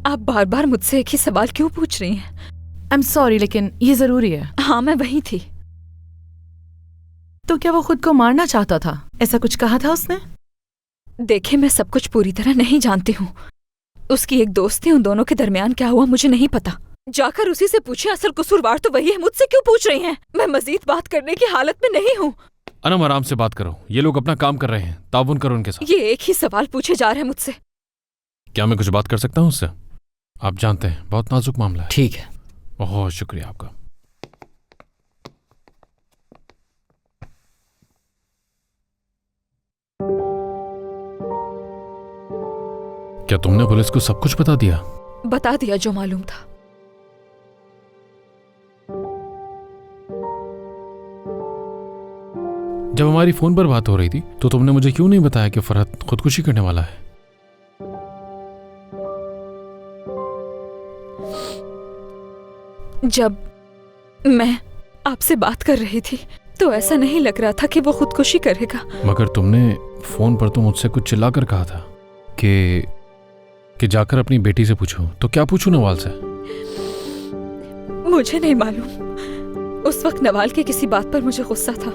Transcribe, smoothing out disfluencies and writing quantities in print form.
आप बार बार मुझसे एक ही सवाल क्यों पूछ रही हैं? आई एम सॉरी, लेकिन ये जरूरी है। हाँ, मैं वही थी। तो क्या वो खुद को मारना चाहता था? ऐसा कुछ कहा था उसने? देखिए, मैं सब कुछ पूरी तरह नहीं जानती हूँ। उसकी एक दोस्त थी, उन दोनों के दरमियान क्या हुआ मुझे नहीं पता। जाकर उसी से पूछे, असल कसूरवार तो वही है। मुझसे क्यों पूछ रही हैं? मैं मजीद बात करने की हालत में नहीं हूँ। अनम, आराम से बात करो। ये लोग अपना काम कर रहे हैं, ताउन करो उनके साथ। ये एक ही सवाल पूछे जा रहे हैं मुझसे। क्या मैं कुछ बात कर सकता हूँ उससे? आप जानते हैं बहुत नाजुक मामला है। ठीक है। बहुत शुक्रिया आपका। क्या तुमने पुलिस को सब कुछ बता दिया? बता दिया जो मालूम था। जब हमारी फोन पर बात हो रही थी तो तुमने मुझे क्यों नहीं बताया कि फरहत खुदकुशी करने वाला है? जब मैं आपसे बात कर रही थी तो ऐसा नहीं लग रहा था कि वो खुदकुशी करेगा। मगर तुमने फोन पर तो मुझसे कुछ चिल्लाकर कहा था कि जाकर अपनी बेटी से पूछो। तो क्या पूछूं नवाल से? मुझे नहीं मालूम। उस वक्त नवाल की किसी बात पर मुझे गुस्सा था।